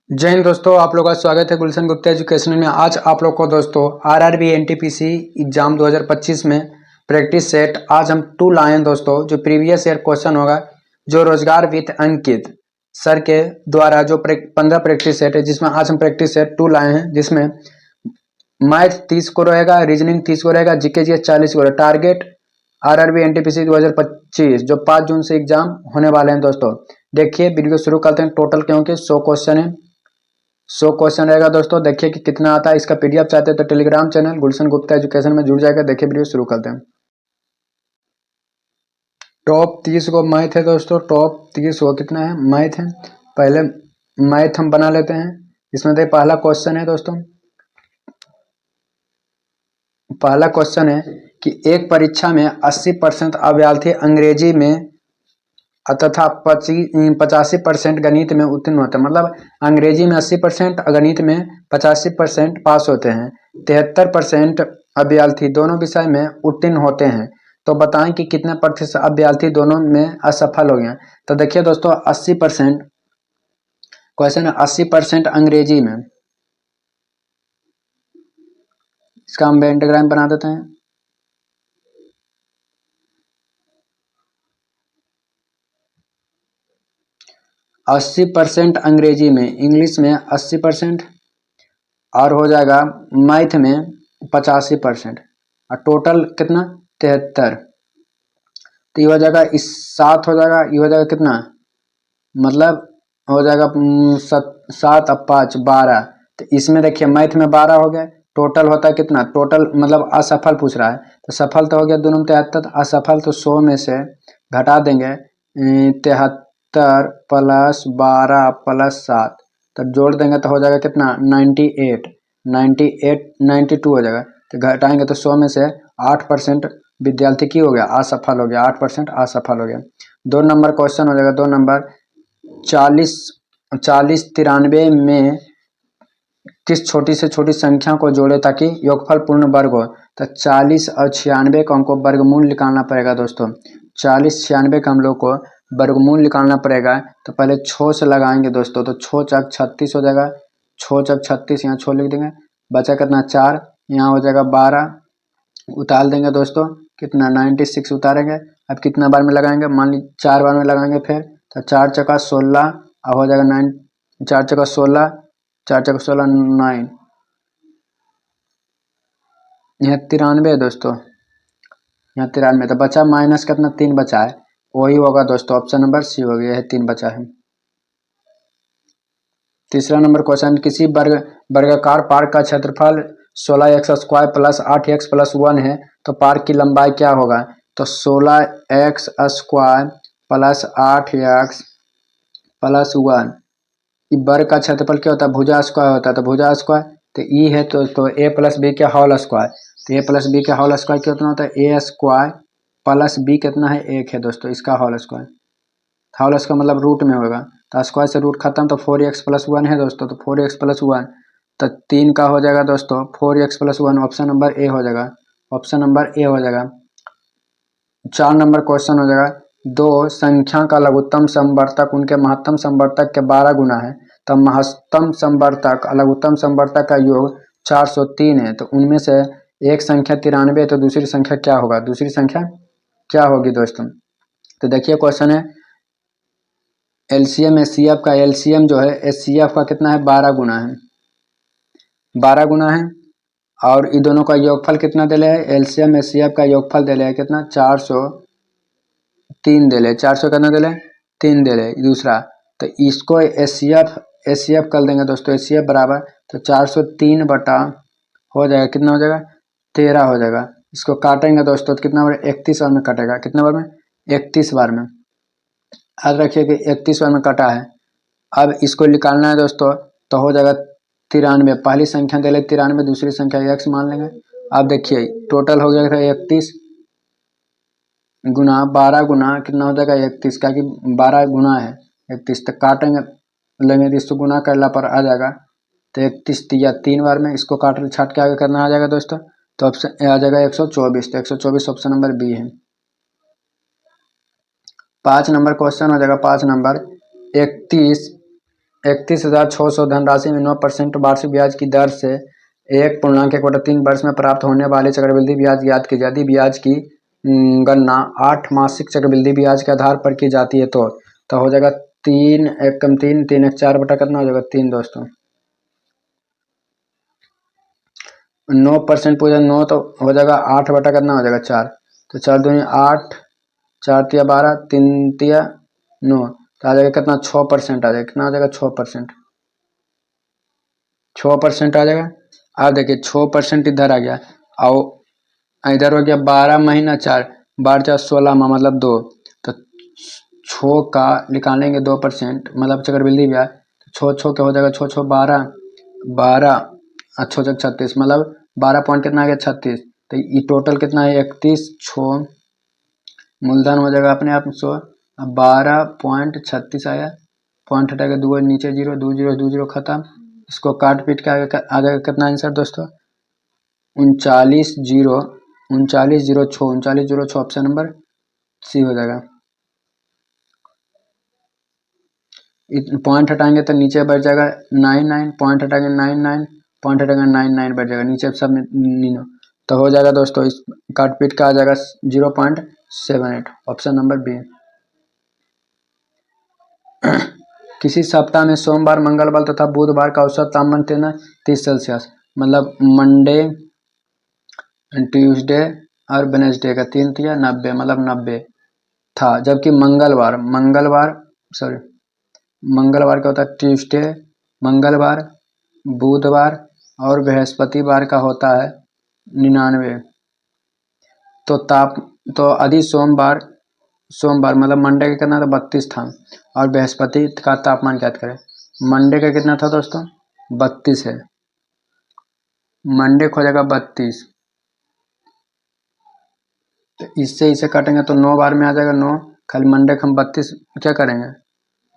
जय हिंद दोस्तों, आप लोगों का स्वागत है गुलशन गुप्ता एजुकेशनल में। आज आप लोग को दोस्तों आरआरबी एनटीपीसी एग्जाम 2025 में प्रैक्टिस सेट आज हम 2 लाए हैं दोस्तों। जो प्रीवियस ईयर क्वेश्चन होगा, जो रोजगार विद अंकित सर के द्वारा जो 15 प्रैक्टिस सेट है, जिसमें आज हम प्रैक्टिस सेट 2 लाए हैं, जिसमें मैथ 30 को रहेगा, रीजनिंग 30 को रहेगा, जीके जीएस 40 को रहेगा। टारगेट आरआरबी एनटीपीसी 2025 जो 5 जून से एग्जाम होने वाले हैं दोस्तों। देखिए वीडियो शुरू करते हैं। टोटल क्योंकि 100 क्वेश्चन है, 100 क्वेश्चन रहेगा दोस्तों। देखिए कि कितना आता है। इसका पीडीएफ चाहते हैं तो टेलीग्राम चैनल गुलशन गुप्ता एजुकेशन में जुड़ जाएगा। देखिए वीडियो शुरू करते हैं। टॉप 30 को मैथ है दोस्तों। टॉप 30 को कितना है, मैथ है। पहले मैथ हम बना लेते हैं। इसमें देखिए पहला क्वेश्चन है दोस्तों। पहला क्वेश्चन है कि एक परीक्षा में 80% अभ्यर्थी अंग्रेजी में तथा 85% गणित में उत्तीर्ण होते हैं। मतलब अंग्रेजी में 80%, गणित में 85% पास होते हैं। 73% अभ्यर्थी दोनों विषय में उत्तीर्ण होते हैं। तो बताएं कि कितने प्रतिशत अभ्यर्थी दोनों में असफल हो गए। तो देखिए दोस्तों 80% क्वेश्चन है, 80% अंग्रेजी में। इसका हम वेन डायग्राम बना देते हैं। अस्सी 80% अंग्रेजी में, इंग्लिश में 80% और हो जाएगा मैथ में 85% और टोटल कितना 73। तो ये हो जाएगा इस 7 हो जाएगा, ये हो जाएगा कितना, मतलब हो जाएगा 7 और 5 12। तो इसमें देखिए मैथ में 12 हो गया। टोटल होता है कितना, टोटल मतलब असफल पूछ रहा है। तो सफल तो हो गया दोनों में 73, असफल तो 100 में से घटा देंगे 73 प्लस 12 प्लस 7, तो जोड़ देंगे तो हो जाएगा कितना 98 92 हो जाएगा। तो घटाएंगे तो 100 में से 8% विद्यार्थी की हो गया, असफल हो गया। 8% असफल हो गया। 2 नंबर क्वेश्चन हो जाएगा। 2 नंबर 40 93 में किस छोटी से छोटी संख्या को जोड़े ताकि योगफल पूर्ण वर्ग हो। तो 40 और 96 को हमको वर्गमूल निकालना पड़ेगा दोस्तों। 40 96 का हम लोग को वर्गमूल निकालना पड़ेगा। तो पहले 6 से लगाएंगे दोस्तों। तो 6 चक 36 हो जाएगा। 6 चक 36, यहाँ 6 लिख देंगे। बचा कितना 4, यहाँ हो जाएगा 12। उतार देंगे दोस्तों, कितना 96 उतारेंगे। अब कितना बार में लगाएंगे, मान लीजिए 4 बार में लगाएंगे फिर। तो 4 चका 16 और हो जाएगा 9, 4 चका 16, 4 चका 16 9, यह 93 है दोस्तों। यहाँ 93। तो बचा माइनस कितना 3 बचा है, वही होगा दोस्तों। ऑप्शन नंबर सी हो गया है, 3 बचा है। तीसरा नंबर क्वेश्चन, किसी वर्गाकार पार्क का क्षेत्रफल 16x² प्लस 8x+1 है, तो पार्क की लंबाई क्या होगा। तो 16x² प्लस 8x+1, वर्ग का क्षेत्रफल क्या होता है, भुजा स्क्वायर होता है। तो भुजा स्क्वायर तो ई है तो ए प्लस बी के होल स्क्वायर। तो ए प्लस बी के होल स्क्वायर कितना होता है, ए स्क्वायर प्लस बी कितना है 1 है दोस्तों, इसका होल स्क्वायर। होल स्क्वायर मतलब रूट में होगा। तो स्क्वायर से रूट खत्म, तो 4x+1 है दोस्तों। तो 4x+1 तो 3 का हो जाएगा दोस्तों 4x+1। ऑप्शन नंबर ए हो जाएगा। ऑप्शन नंबर ए हो जाएगा। 4 नंबर क्वेश्चन हो जाएगा, दो संख्या का लघुत्तम समवर्तक उनके महत्तम समवर्तक के 12 गुना है। तो महत्तम समवर्तक लघुत्तम समवर्तक का योग 403 है। तो उनमें से एक संख्या 93 है, तो दूसरी संख्या क्या होगा, दूसरी संख्या क्या होगी दोस्तों। तो देखिए क्वेश्चन है, एलसीएम एचसीएफ का, एलसीएम जो है एचसीएफ का कितना है 12 गुना है, 12 गुना है। और इन दोनों का योगफल कितना दे है, एलसीएम एचसीएफ का योगफल दे है कितना 403 दे 400 कितना दे 3 दे दूसरा। तो इसको एचसीएफ कर देंगे दोस्तों। एचसीएफ बराबर तो 403 बटा हो जाएगा कितना हो जाएगा 13 हो जाएगा। इसको काटेंगे दोस्तों तो कितना बार 31 बार में कटेगा, कितना बार में 31 बार में। याद रखिए कि 31 बार में कटा है। अब इसको निकालना है दोस्तों, तो हो जाएगा 93। पहली संख्या दे ले 93, दूसरी संख्या x मान लेंगे। अब देखिए टोटल हो गया था 31 गुना 12 गुना कितना हो जाएगा 31, क्या कि 12 गुना है 31। तो काटेंगे लेंगे, इसको गुना करला पर आ जाएगा। तो 31 दिया 3 बार में, इसको काट छाट के आगे करना आ जाएगा दोस्तों। तो ऑप्शन आ जाएगा 124। तो 124 ऑप्शन नंबर बी है। 5 नंबर क्वेश्चन हो जाएगा। 5 नंबर 31 31,600 धनराशि में 9% वार्षिक ब्याज की दर से 1.1/3 वर्ष में प्राप्त होने वाले चक्रवृद्धि ब्याज ज्ञात कीजिए। यदि ब्याज की गणना 8 मासिक चक्रवृद्धि ब्याज के आधार पर की जाती है तो हो जाएगा 3 एकम 3 3 एक 4 बटा कितना हो जाएगा 3 दोस्तों। 9% पूजा 9 तो हो जाएगा 8 बटा कितना हो जाएगा 4। तो 4 दूनी 8, 4 तिया 12, 3 तिया 9, तो आ जाएगा कितना 6% आ जाएगा। कितना आ जाएगा 6%। 6% आ जाएगा। अब देखिए 6% इधर आ गया और इधर हो गया 12 महीना 4, 12 4 16 माह मतलब 2, तो 6 का निकालेंगे 2% मतलब चक्रवृद्धि ब्याज। 6 6 क्या हो जाएगा 6 6 12, 12 अच्छो 36 मतलब 12 पॉइंट कितना आ गया 36। तो ये टोटल कितना है 31, 6 मूलधन हो जाएगा अपने आप 100, 12.36 आया। पॉइंट हटाएगा 2 नीचे 0, 2 0 2 0 खत्म। इसको काट पीट के आ जाएगा कितना आंसर दोस्तों 39,0 39,06 39,06 ऑप्शन नंबर सी हो जाएगा। पॉइंट हटाएंगे तो नीचे बढ़ जाएगा 99, पॉइंट हटाएंगे 99, पॉइंट हटाएंगे 99 बढ़ जाएगा नीचे सब में नीनो, तो हो जाएगा दोस्तों इस काट पीट का आ जाएगा 0.78 ऑप्शन नंबर बी। किसी सप्ताह में सोमवार, मंगलवार तथा बुधवार का औसत तापमान 30 सेल्सियस मतलब मंडे, ट्यूसडे और वेडनेसडे का 3 तिया 90 मतलब 90 था। जबकि मंगलवार क्या होता है ट्यूसडे, मंगलवार, बुधवार और बृहस्पतिवार का होता है 99। तो आदि सोमवार मतलब मंडे का कितना था 32 था और बृहस्पति का तापमान ज्ञात करें। मंडे का कितना था दोस्तों 32 है, मंडे को हो जाएगा 32, तो इससे इसे काटेंगे तो 9 बार में आ जाएगा 9, खाली मंडे को हम 32 क्या करेंगे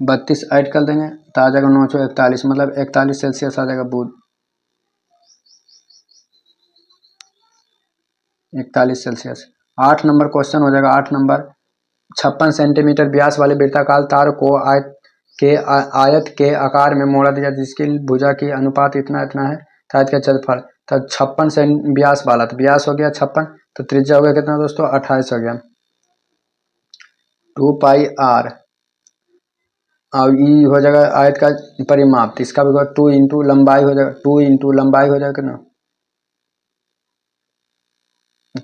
32 ऐड कर देंगे तो आ जाएगा 9 41 मतलब 41 सेल्सियस आ जाएगा बुध 41 सेल्सियस। 8 नंबर क्वेश्चन हो जाएगा 8 नंबर 56 सेंटीमीटर व्यास वाले वृत्ताकार तार को आयत के आकार में मोड़ा दिया जिसकी भुजा की अनुपात इतना है आयत का क्षेत्रफल। तो 56 व्यास वाला, तो व्यास हो गया 56, तो त्रिज्या हो गया कितना दोस्तों 28 हो गया। 2 पाई आर और ई हो जाएगा आयत का परिमाप, तो इसका भी होगा 2 इंटू लंबाई हो जाएगा 2 इंटू लंबाई हो जाएगा कितना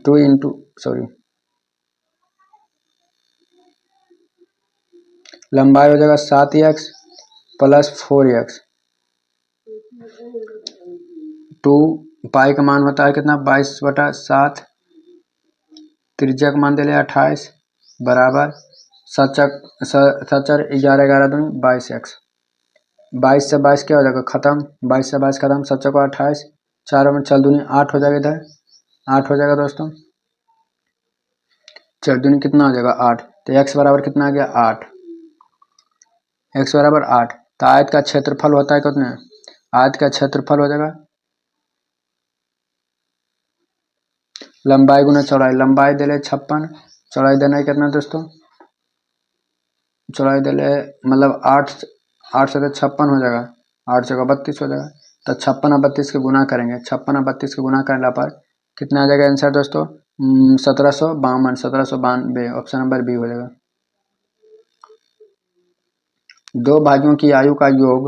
2 इंटू लंबाई हो जाएगा 7x प्लस 4x। 2 पाई का मान होता है कितना 22/7, त्रिज्या का मान दे लिया 28 बराबर 7 11 11 दूनी 22x। 22 से 22 क्या हो जाएगा खत्म, 22 से 22 खत्म, 7 को 28, 4 में 4 दूनी 8 हो जाएगा, इधर 8 हो जाएगा दोस्तों, 4 दूनी कितना हो जाएगा 8, तो x बराबर कितना आ गया 8, x बराबर 8। तो आयत का क्षेत्रफल होता है कितना, आयत का क्षेत्रफल हो जाएगा लंबाई गुना चौड़ाई, लंबाई दे ले 56, चौड़ाई देना है कितना दोस्तों, चौड़ाई दे ले मतलब 8 से 56 हो जाएगा, 8 से 32 हो जाएगा। तो 56 और 32 के गुना करेंगे, 56 और 32 के गुना करने पर कितना आ जाएगा आंसर दोस्तों 1792 ऑप्शन नंबर बी हो जाएगा। दो भाइयों की आयु का योग,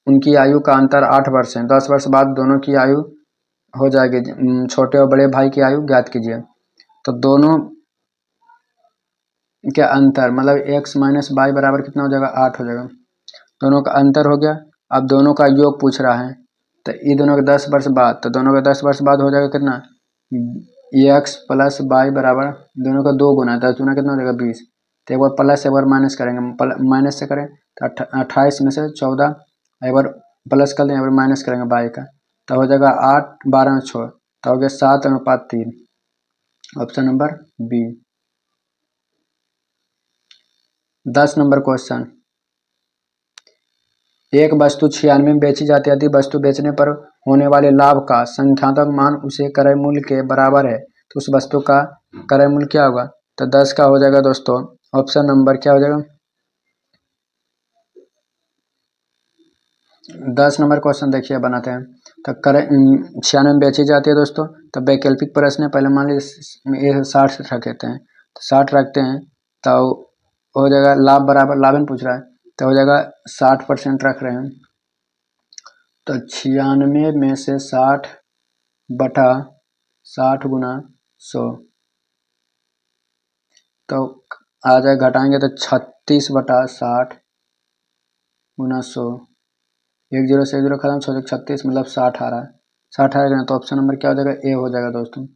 उनकी आयु का अंतर 8 वर्ष है, 10 वर्ष बाद दोनों की आयु हो जाएगी, छोटे और बड़े भाई की आयु ज्ञात कीजिए। तो दोनों क्या अंतर मतलब x माइनस वाई बराबर कितना हो जाएगा 8 हो जाएगा, दोनों का अंतर हो गया। अब दोनों का योग पूछ रहा है, तो ये दोनों के 10 वर्ष बाद, तो दोनों का 10 वर्ष बाद हो जाएगा कितना x प्लस वाई बराबर दोनों का 2 गुना, 10 गुना कितना हो जाएगा 20, तो एक बार प्लस एक बार माइनस करेंगे, माइनस से करें तो 28 में से 14, एक बार प्लस कर दें एक बार माइनस करेंगे बाई का, तो हो जाएगा 8 12 6, तो हो गया 7:3 option number B. 10 number question, एक वस्तु 96 में बेची जाती है, यदि वस्तु बेचने पर होने वाले लाभ का संख्यात्मक मान उसे क्रय मूल्य के बराबर है तो उस वस्तु का क्रय मूल्य क्या होगा। तो 10 का हो जाएगा दोस्तों ऑप्शन नंबर क्या हो जाएगा 10 नंबर क्वेश्चन देखिए बनाते हैं। तो 96 में बेची जाती है दोस्तों। तो वैकल्पिक प्रश्न है, पहले मान लीजिए 60 रखते हैं, तो 60 रखते हैं तो हो जाएगा लाभ बराबर, लाभ में पूछ रहा है तो हो जाएगा 60% रख रहे हैं। तो 96 में से 60 बटा 60 गुना 100, तो आ जाए घटाएंगे तो 36 बटा 60 गुना 100, 1 0 से 1 0 खत्म, 36 मतलब 60 आ रहा है, 60 आएगा तो ऑप्शन नंबर क्या हो जाएगा, ए हो जाएगा दोस्तों।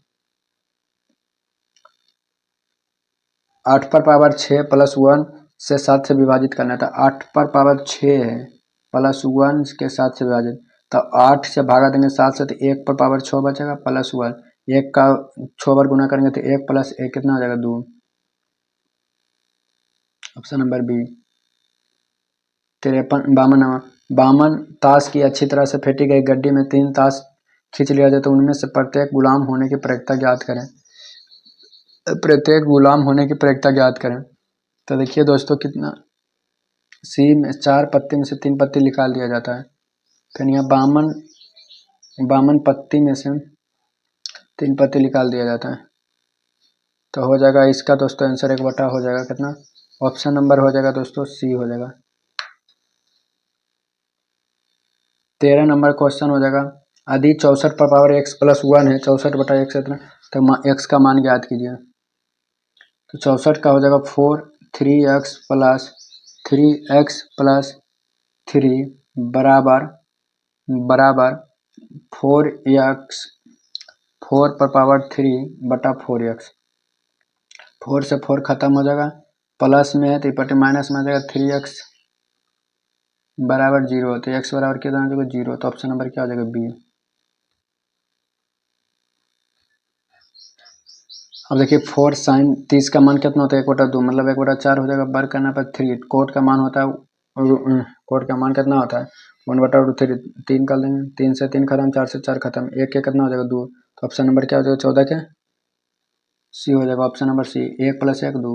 8 पर पावर 6 प्लस 1 से 7 से विभाजित करना था। 8 पर पावर 6 है प्लस 1 के 7 से विभाजित, तो 8 से भागा देंगे 7 से, तो 1 पर पावर 6 बचेगा प्लस 1, 1 का 6 बार गुना करेंगे तो 1 प्लस 1 कितना हो जाएगा 2, ऑप्शन नंबर बी। 53 बामन ताश की अच्छी तरह से फेंटी गई गड्डी में 3 ताश खींच लिया जाए तो उनमें से प्रत्येक गुलाम होने की प्रक्रिया ज्ञात करें। प्रत्येक गुलाम होने की प्रक्रिया ज्ञात करें। तो देखिए दोस्तों कितना, सी में 4 पत्ती में से 3 पत्ती निकाल दिया जाता है, फिर यहाँ बामन पत्ती में से 3 पत्ती निकाल दिया जाता है, तो हो जाएगा इसका दोस्तों आंसर 1 बटा हो जाएगा कितना, ऑप्शन नंबर हो जाएगा दोस्तों सी हो जाएगा। 13 नंबर क्वेश्चन हो जाएगा, यदि 64 पर पावर x प्लस 1 है, 64 बटा x इतना, तो x का मान ज्ञात कीजिए। तो 64 का हो जाएगा 4 3x प्लस 3 बराबर 4x, 4 पर पावर 3 बटा 4x, 4 से 4 खत्म हो जाएगा, प्लस में है तो पटे माइनस में आ जाएगा 3x बराबर 0, तो x बराबर कितना हो जाएगा 0, तो ऑप्शन नंबर क्या हो जाएगा बी। अब देखिए 4 साइन 30 का मान कितना होता है 1/2, मतलब 1/4 हो जाएगा, वर्ग करने पर 3, कोट का मान होता है, कोट का मान कितना होता है 1/3, 3 कर देंगे, 3 से 3 खत्म, 4 से 4 खत्म, 1 के कितना हो जाएगा 2, तो ऑप्शन नंबर क्या हो जाएगा 14 के सी हो जाएगा, ऑप्शन नंबर सी, 1 + 1 2।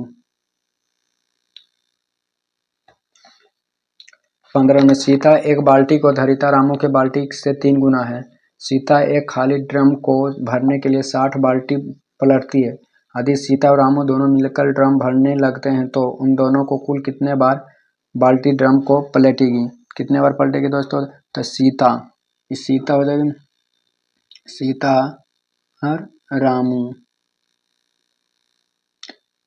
15 में सीता एक बाल्टी को धरिता रामू के बाल्टी से 3 गुना है। सीता एक खाली ड्रम को भरने के लिए 60 बाल्टी पलटती है। यदि सीता और रामू दोनों मिलकर ड्रम भरने लगते हैं तो उन दोनों को कुल कितने बार बाल्टी ड्रम को पलटेगी, कितने बार पलटेगी दोस्तों, तो सीता हो जाएगी, सीता और रामू,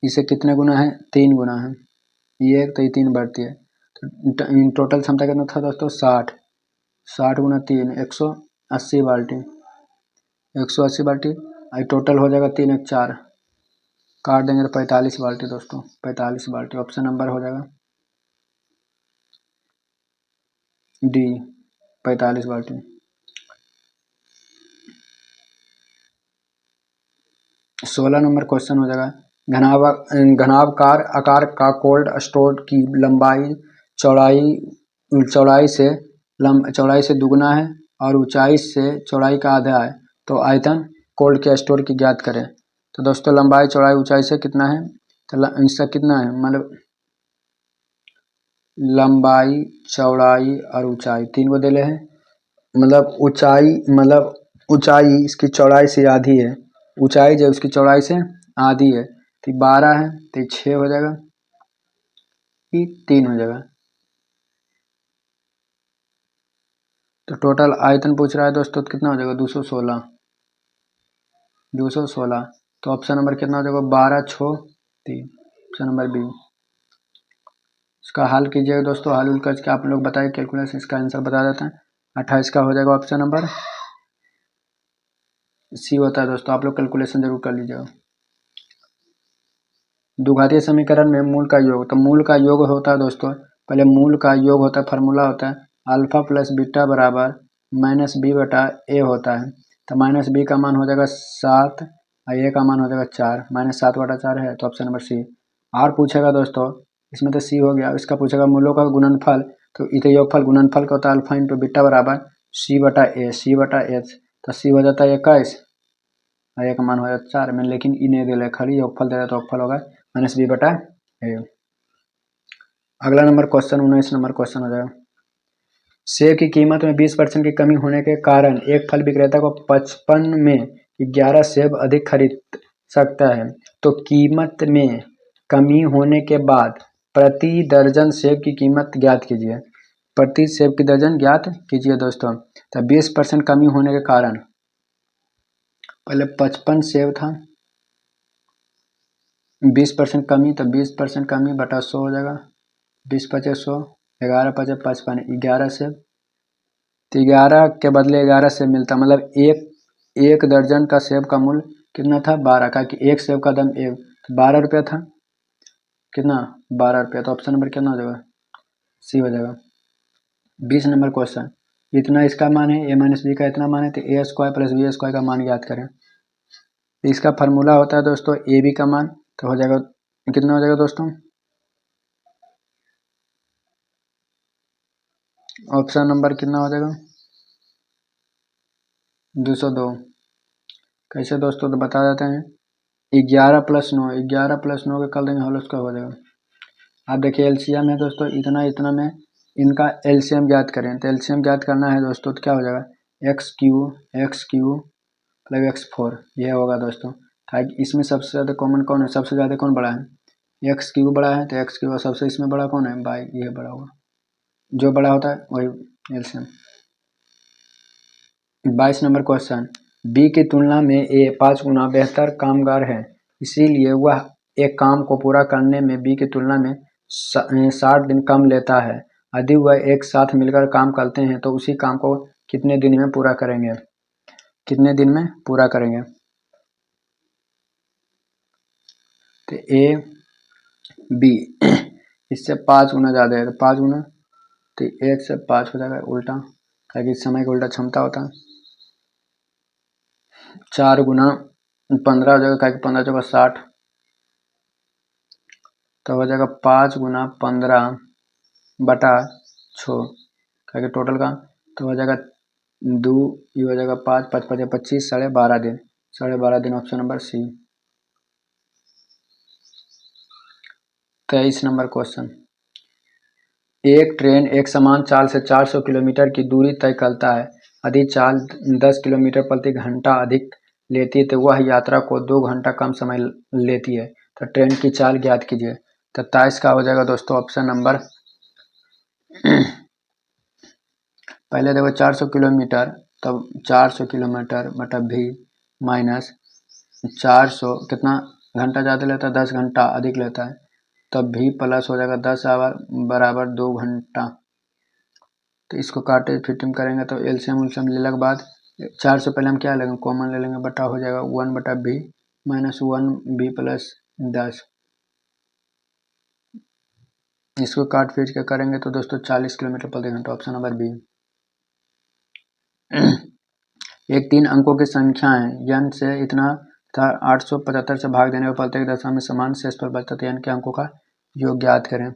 इसे कितने गुना है 3 गुना है, ये तो ये 3 बढ़ती है, तो टोटल क्षमता कितना था दोस्तों 60, 60 गुना 3 180 बाल्टी, 180 बाल्टी, टोटल हो जाएगा 3 1 4, काट देंगे तो 45 बाल्टी दोस्तों, 45 बाल्टी, ऑप्शन नंबर हो जाएगा डी 45 बाल्टी। 16 नंबर क्वेश्चन हो जाएगा, घनाभकार आकार का कोल्ड स्टोर की लंबाई चौड़ाई से दुगुना है और ऊंचाई से चौड़ाई का आधा है, तो आयतन कोल्ड के स्टोर की ज्ञात करें। तो दोस्तों लंबाई चौड़ाई ऊंचाई से कितना है, तो इसका कितना है, मतलब लंबाई चौड़ाई और ऊंचाई 3 को दे ले हैं, मतलब ऊंचाई इसकी चौड़ाई से आधी है, ऊंचाई जो उसकी चौड़ाई से आधी है, तो 12 है, तो 6 हो जाएगा, 3 हो जाएगा। तो टोटल आयतन पूछ रहा है दोस्तों, तो कितना हो जाएगा 216, तो ऑप्शन नंबर कितना हो जाएगा 12 6 3, ऑप्शन नंबर बी। इसका हल कीजिएगा दोस्तों, हल करके आप लोग बताइए, कैलकुलेशन इसका आंसर बता देते हैं, 28 का हो जाएगा ऑप्शन नंबर सी होता है दोस्तों, आप लोग कैलकुलेशन जरूर कर लीजिएगा। द्विघातीय समीकरण में मूल का योग, तो मूल का योग होता है दोस्तों, पहले मूल का योग होता है, फार्मूला होता है अल्फा प्लस बीटा बराबर माइनस बी बटा ए होता है, तो माइनस बी का मान हो जाएगा 7 और ए का मान हो जाएगा 4, -7/4 है, तो ऑप्शन नंबर सी। आर पूछेगा दोस्तों, इसमें तो सी हो गया, इसका पूछेगा मूलों का गुणनफल, तो इधर योगफल गुणनफल का होता है अल्फा इंटू बीटा बराबर सी बटा ए, तो सी हो जाता है 21 और ए का मान हो जाता है 4 में, लेकिन ई नहीं दे रहा, खाली योगफल दे रहा है, तो योगफल होगा -b/a। अगला नंबर क्वेश्चन 19 नंबर क्वेश्चन हो जाएगा, सेब की कीमत में 20% की कमी होने के कारण एक फल विक्रेता को 55 में 11 सेब अधिक खरीद सकता है। तो कीमत में कमी होने के बाद प्रति दर्जन सेब की कीमत ज्ञात कीजिए। प्रति सेब की दर्जन ज्ञात कीजिए दोस्तों। तो 20% कमी होने के कारण पहले 55 सेब था, 20% कमी, तो 20% कमी बटा 100 हो जाएगा। 20 पचे 100, 11 पचे 55, 11 सेब। तो 11 के बदले 11 सेब मिलता, मतलब एक दर्जन का सेब का मूल्य कितना था? 12 का, कि एक सेब का दाम 12 रुपया था। कितना? 12 रुपया। तो ऑप्शन नंबर कितना हो जाएगा? सी हो जाएगा। 20 नंबर क्वेश्चन, इतना इसका मान है, ए माइनस बी का इतना मान है, तो ए स्क्वायर प्लस बी स्क्वायर का मान ज्ञात करें। इसका फार्मूला होता है दोस्तों ए बी का मान, तो हो जाएगा कितना हो जाएगा दोस्तों? ऑप्शन नंबर कितना हो जाएगा? 202। कैसे दोस्तों? तो बता देते हैं। 11 प्लस 9, 11 प्लस 9 के कर देंगे होल स्क्वायर हो जाएगा। आप देखिए एलसीएम है दोस्तों, इतना इतना में इनका एलसीएम ज्ञात करें। तो एलसीएम ज्ञात करना है दोस्तों, तो क्या हो जाएगा? एक्स क्यू प्लस x4, ये होगा दोस्तों। इसमें सबसे ज़्यादा कॉमन कौन है? सबसे ज़्यादा कौन बड़ा है? एक्स क्यू बड़ा है, तो एक्स क्यू सबसे इसमें बड़ा कौन है? बाई, ये बड़ा होगा। जो बड़ा होता है वही एलसीएम। 22 नंबर क्वेश्चन, बी की तुलना में ए 5 गुना बेहतर कामगार है, इसीलिए वह एक काम को पूरा करने में बी की तुलना में 60 दिन कम लेता है। यदि वह एक साथ मिलकर काम करते हैं तो उसी काम को कितने दिन में पूरा करेंगे? कितने दिन में पूरा करेंगे? तो ए बी इससे 5 गुना ज़्यादा है, तो 5 गुना, तो 1 से 5 हो जाएगा उल्टा, ताकि समय का उल्टा क्षमता होता है। 4 गुना 15 हो जाएगा, ताकि 15 जगह 60, तो हो जाएगा 5 गुना 15 बटा 6, ताकि टोटल का तो हो जाएगा 2, ये हो जाएगा 5, 5 5 25, 12.5 दिन, 12.5 दिन option number C. 23 number question, एक ट्रेन एक समान चाल से 400 किलोमीटर की दूरी तय करता है। यदि चाल 10 किलोमीटर प्रति घंटा अधिक लेती है तो वह यात्रा को 2 घंटा कम समय लेती है। तो ट्रेन की चाल ज्ञात कीजिए। 27 का हो जाएगा दोस्तों ऑप्शन नंबर पहले देखो 400 किलोमीटर, तब 400 किलोमीटर बटा भी माइनस 400 कितना घंटा ज़्यादा लेता है? 10 घंटा अधिक लेता है, तब भी प्लस हो जाएगा 10 आवर बराबर 2 घंटा। तो इसको काटे फिटिंग करेंगे तो एलसीएम उलसीएम लेने के बाद 400 पहले हम क्या लेंगे? कॉमन ले लेंगे, बटा हो जाएगा 1 बटा बी माइनस 1 बी प्लस 10। इसको काट पीट के करेंगे तो दोस्तों 40 किलोमीटर प्रति घंटा, ऑप्शन नंबर बी। एक 3 अंकों की संख्या है, यन से इतना था 875 से भाग देने पर प्रत्येक दशा में समान शेष पर बचता है, यन के अंकों का योग ज्ञात करें।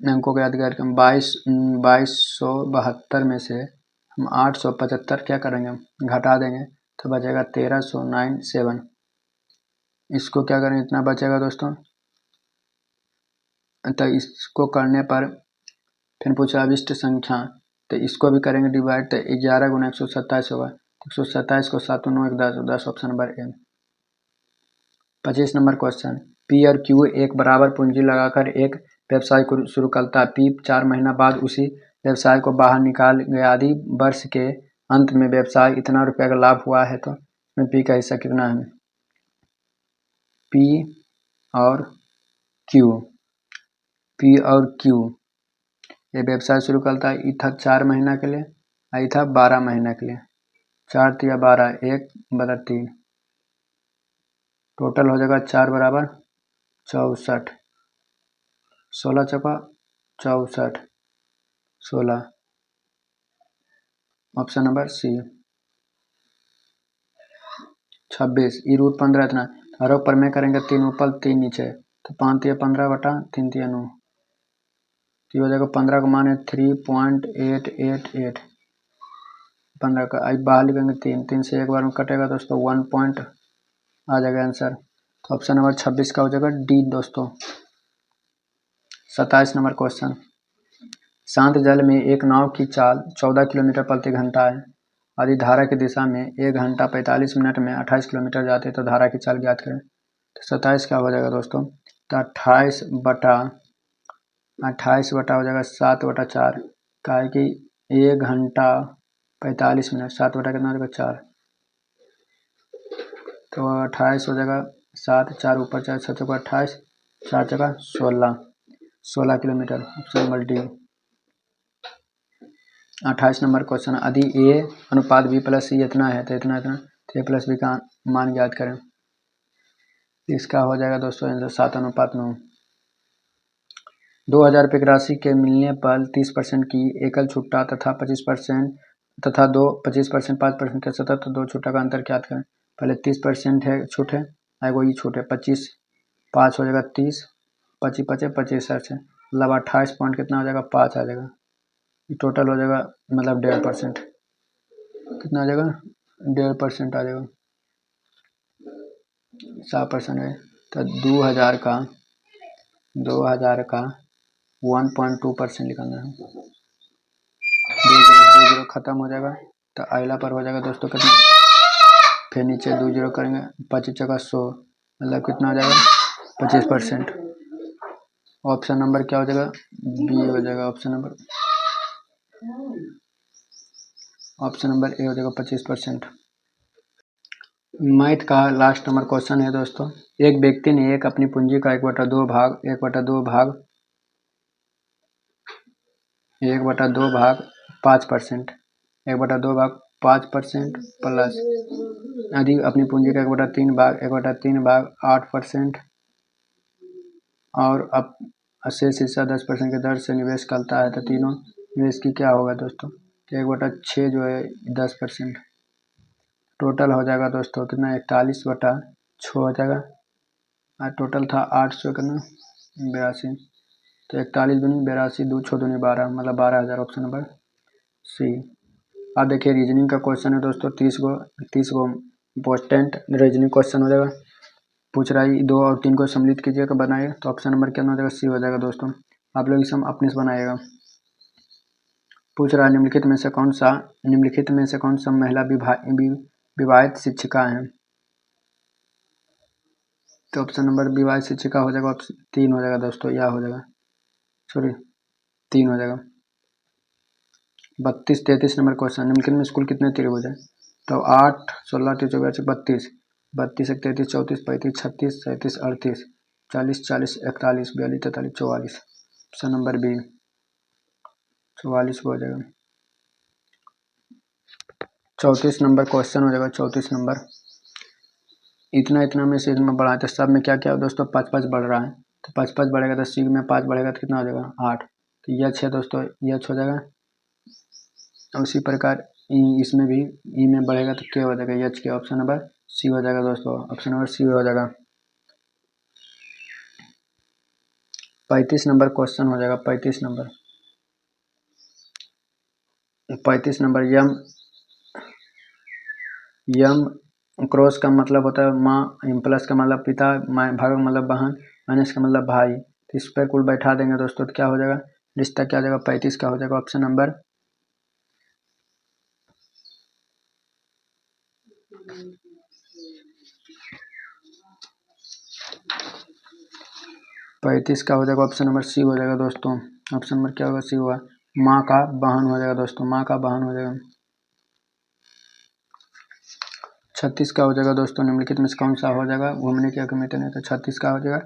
अंकों को याद करके हम 2272 में से हम 875 क्या करेंगे? घटा देंगे, तो बचेगा 1397। इसको क्या करें? इतना बचेगा दोस्तों। तो इसको करने पर फिर पूछा अभिष्ट संख्या, तो इसको भी करेंगे डिवाइड, तो 11 गुना 127 होगा। 127 को 7 9 1 10, 10 option number A. 25 number question, P और क्यू एक बराबर पूंजी लगाकर एक व्यवसाय को शुरू करता है। पी 4 महीना बाद उसी व्यवसाय को बाहर निकाल गया। यदि वर्ष के अंत में व्यवसाय इतना रुपये का लाभ हुआ है तो में पी का हिस्सा कितना है? पी और क्यू, पी और क्यू ये व्यवसाय शुरू करता है। ई था 4 महीना के लिए, आई था 12 महीना के लिए। 4 तिया 12, 1 बटा 3, टोटल हो जाएगा 4 बराबर 64, 16 चौका 64, 16, ऑप्शन नंबर सी। 26 ई रूट 15 इतना, हर पर में करेंगे 3 ऊपर 3 नीचे, तो 5 तिया 15 बटा 3 तिया 9, तो हो जाएगा 15 का मान है 3.888, 15 का आई बाहर लिखेंगे 3 से एक बार में कटेगा दोस्तों 1 पॉइंट आ जाएगा आंसर। तो ऑप्शन नंबर 26 का हो जाएगा डी दोस्तों। 27 नंबर क्वेश्चन, शांत जल में एक नाव की चाल 14 किलोमीटर प्रति घंटा है। यदि धारा की दिशा में 1 घंटा 45 मिनट में 28 किलोमीटर जाते तो धारा की चाल ज्ञात करें। तो 27 क्या हो जाएगा दोस्तों, तो 28 बटा हो जाएगा 7/4, का है कि 1 घंटा 45 मिनट, 7 बटा कितना हो जाएगा 4, तो 28 हो जाएगा 7, 4 ऊपर 4, 7 को 28, 4 जगह 16 kilometre. Option number D. 28 number question, यदि ए अनुपात बी प्लस सी इतना है तो इतना तो ए प्लस बी का मान ज्ञात करें। इसका हो जाएगा दोस्तों आंसर 7:9। 2000 रुपये की राशि के मिलने पर 30% की एकल छुट्टा तथा 25% तथा 25% 5% के सतत दो छुट्टा का अंतर ज्ञात करें। पहले 30% है छूट है, आएगा ये छूट है 25, 5 हो जाएगा 30, 25 25 25 है, मतलब 28 पॉइंट कितना हो जाएगा 5 आ जाएगा। टोटल हो जाएगा मतलब 1.5%, कितना आ जाएगा 1.5% आ जाएगा, 7% है। तो 2000 का 1.2% निकालना है। 2 0 खत्म हो जाएगा, तो अगला पर हो जाएगा दोस्तों कितना, फिर नीचे 2 0 करेंगे, 25 जगह 100, मतलब कितना हो जाएगा 25%। ऑप्शन नंबर क्या हो जाएगा, बी हो जाएगा। ऑप्शन नंबर ए हो जाएगा 25%। मैथ का लास्ट नंबर क्वेश्चन है दोस्तों, एक व्यक्ति ने अपनी पूंजी का 1/2 भाग 5%, 1/2 भाग 5% प्लस, यदि अपनी पूंजी का 1/3 भाग 8% और अब शेष हिस्सा 10% की दर से निवेश करता है तो तीनों निवेश की क्या होगा दोस्तों, तो 1/6 जो है 10%, टोटल हो जाएगा दोस्तों कितना 41/6 हो जाएगा, और टोटल था 800 कितना 82, तो 41 दूनी 82, 2 6 दूनी 12, मतलब 12,000। Option number C. अब देखिए रीजनिंग का क्वेश्चन है दोस्तों, 30 गो इम्पोर्टेंट रीजनिंग क्वेश्चन हो जाएगा, पूछ रहा है 2 और 3 को सम्मिलित कीजिएगा बनाइए, तो ऑप्शन नंबर क्या हो जाएगा सी हो जाएगा दोस्तों। आप लोग इसे अपने से बनाइएगा। पूछ रहा है निम्नलिखित में से कौन सा महिला विवाहित शिक्षिका है, तो ऑप्शन नंबर विवाहित शिक्षिका हो जाएगा, ऑप्शन 3 हो जाएगा दोस्तों, या हो जाएगा, सॉरी 3 हो जाएगा। 32-33 नंबर क्वेश्चन, निम्नलिखित में स्कूल कितने त्रिभुज है, तो 8 16 30 32, 32 1 33 34 35 36 37 38 40 40 41 42 43 44, ऑप्शन नंबर बी 44 हो जाएगा। 34 नंबर क्वेश्चन हो जाएगा, 34 नंबर, इतना में से इसमें बढ़ा तो सब में क्या क्या दोस्तों 5 बढ़ रहा है, तो 5 बढ़ेगा तो सी में 5 बढ़ेगा तो कितना हो जाएगा 8, तो यह 6 दोस्तों यह हो जाएगा। उसी प्रकार इसमें भी ई में बढ़ेगा तो क्या हो जाएगा एच के, ऑप्शन नंबर सी हो जाएगा दोस्तों, ऑप्शन नंबर सी हो जाएगा। 35 नंबर क्वेश्चन हो जाएगा, 35 नंबर यम क्रॉस का मतलब होता है माँ, प्लस का मतलब पिता, भाग का मतलब बहन, माइनस का मतलब भाई, तो इस पर कुल बैठा देंगे दोस्तों तो क्या हो जाएगा, रिश्ता क्या हो जाएगा 35 का हो जाएगा, ऑप्शन नंबर 35 का हो जाएगा, ऑप्शन नंबर सी हो जाएगा दोस्तों। ऑप्शन नंबर क्या होगा, सी होगा, माँ का बहन हो जाएगा दोस्तों, माँ का बहन हो जाएगा। 36 का हो जाएगा दोस्तों, निम्नलिखित में से कौन सा हो जाएगा, घूमने की अहमियत नहीं, तो 36 का हो जाएगा,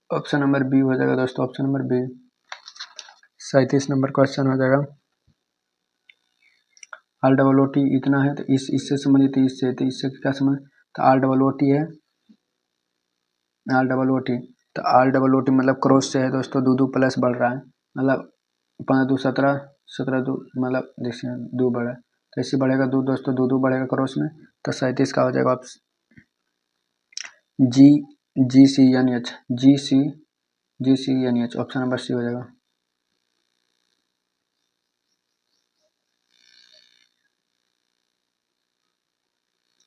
ऑप्शन नंबर बी हो जाएगा दोस्तों, option number B. 37 number question हो जाएगा, आर डबल ओ टी इतना है तो इससे संबंधित, इससे क्या संबंध, तो आर डबल ओ टी है, आर डबल ओ टी, तो आर डबल ओ टी मतलब क्रॉस से है दोस्तों, 2 प्लस बढ़ रहा है, मतलब 5 2 17 17 2 मतलब देखिए 2 बढ़ा, तो इससे बढ़ेगा 2 दोस्तों, 2 बढ़ेगा क्रॉस में, तो 37 का हो जाएगा GCNH, ऑप्शन नंबर सी हो जाएगा।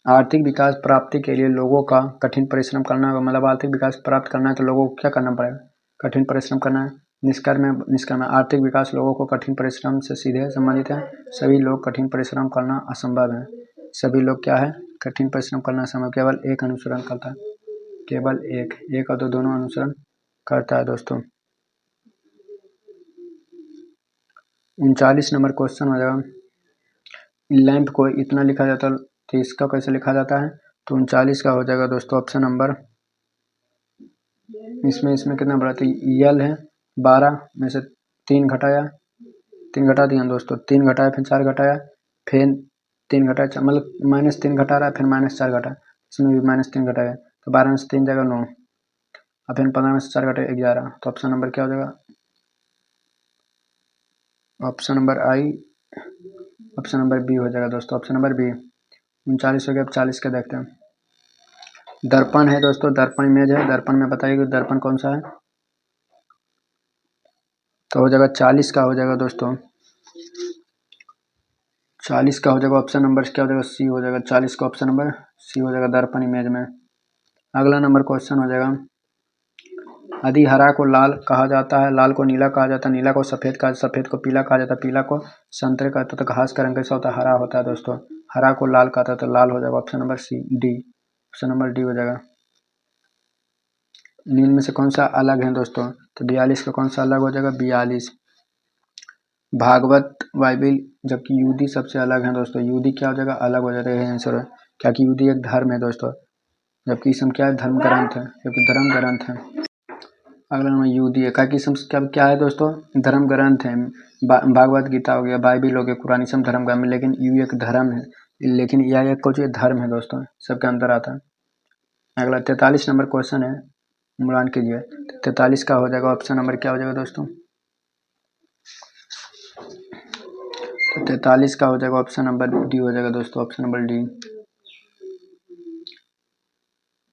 आर्थिक विकास प्राप्ति के लिए लोगों का कठिन परिश्रम करना होगा, मतलब आर्थिक विकास प्राप्त करना है तो लोगों को क्या करना पड़ेगा, कठिन परिश्रम करना है, निष्कर्म आर्थिक विकास लोगों को कठिन परिश्रम से सीधे संबंधित है। सभी लोग कठिन परिश्रम करना असंभव है। सभी लोग क्या है, कठिन परिश्रम करना असंभव, केवल एक अनुसरण करता है, केवल एक और तो दोनों अनुसरण करता है दोस्तों। 39 नंबर क्वेश्चन हो जाएगा, लैंप को इतना लिखा जाता है तो इसका कैसे लिखा जाता है, तो 39 का हो जाएगा दोस्तों ऑप्शन नंबर, इसमें कितना बड़ा, तो यल है 12 में से 3 घटा दिया दोस्तों, 3 घटाया फिर 4 घटाया फिर 3 घटाया, मतलब -3 घटा रहा है फिर -4 घटा, इसमें भी -3 घटाया, तो 12 में से 3 जाएगा 9 और फिर 15 में से 4 घटे 11, तो ऑप्शन नंबर क्या हो जाएगा, option number option number B हो जाएगा दोस्तों, ऑप्शन नंबर बी। 39 हो गया, अब 40 के देखते हैं। दर्पण है दोस्तों, दर्पण इमेज है, दर्पण में बताइए कि दर्पण कौन सा है, तो हो जाएगा 40 का हो जाएगा दोस्तों, 40 का हो जाएगा ऑप्शन नंबर क्या हो जाएगा, सी हो जाएगा, 40 का ऑप्शन नंबर सी हो जाएगा, दर्पण इमेज में। अगला नंबर क्वेश्चन हो जाएगा, यदि हरा को लाल कहा जाता है, लाल को नीला कहा जाता है, नीला को सफेद को पीला कहा जाता है, पीला को संतरे कहते हैं, तो घास का रंग कैसा होता है, हरा होता है दोस्तों। हरा को लाल कहता है तो लाल हो जाएगा, option number C D, option number D हो जाएगा। नील में से कौन सा अलग है दोस्तों, तो 42 का कौन सा अलग हो जाएगा, 42। भागवत बाइबिल, जबकि यूदी सबसे अलग है दोस्तों, यूदी क्या हो जाएगा, अलग हो जाएगा, यही आंसर है, क्या कि यूदी एक धर्म है दोस्तों, जबकि इसम क्या है, धर्म ग्रंथ है, जबकि धर्म ग्रंथ है। अगला नंबर यूदी है, क्या कि इसम क्या है दोस्तों, धर्म ग्रंथ है, भागवत गीता हो गया, बाइबिल हो गया, कुरान, इसम धर्म ग्रंथ, लेकिन यू एक धर्म है, लेकिन यह एक कुछ धर्म है दोस्तों, सबके अंदर आता है। अगला 43 नंबर क्वेश्चन है, मुलान कीजिए, 43 का हो जाएगा ऑप्शन नंबर क्या हो जाएगा दोस्तों, तो 43 का हो जाएगा ऑप्शन नंबर डी हो जाएगा दोस्तों, ऑप्शन नंबर डी।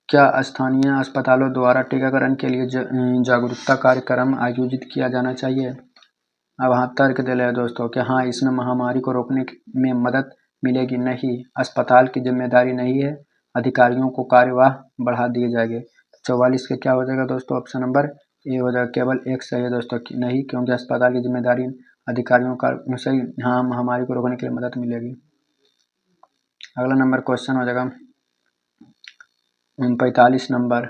क्या स्थानीय अस्पतालों द्वारा टीकाकरण के लिए जागरूकता कार्यक्रम आयोजित किया जाना चाहिए। अब हाँ तर्क दे रहे दोस्तों कि हाँ इसमें महामारी को रोकने में मदद मिलेगी, नहीं, अस्पताल की जिम्मेदारी नहीं है, अधिकारियों को कार्यवाह बढ़ा दिए जाएंगे। 44 के क्या हो जाएगा दोस्तों, ऑप्शन नंबर ए हो जाएगा, केवल एक सही है दोस्तों, नहीं, क्योंकि अस्पताल की जिम्मेदारी अधिकारियों का सही, हाँ महामारी को रोकने के लिए मदद मिलेगी। अगला नंबर क्वेश्चन हो जाएगा 45 नंबर,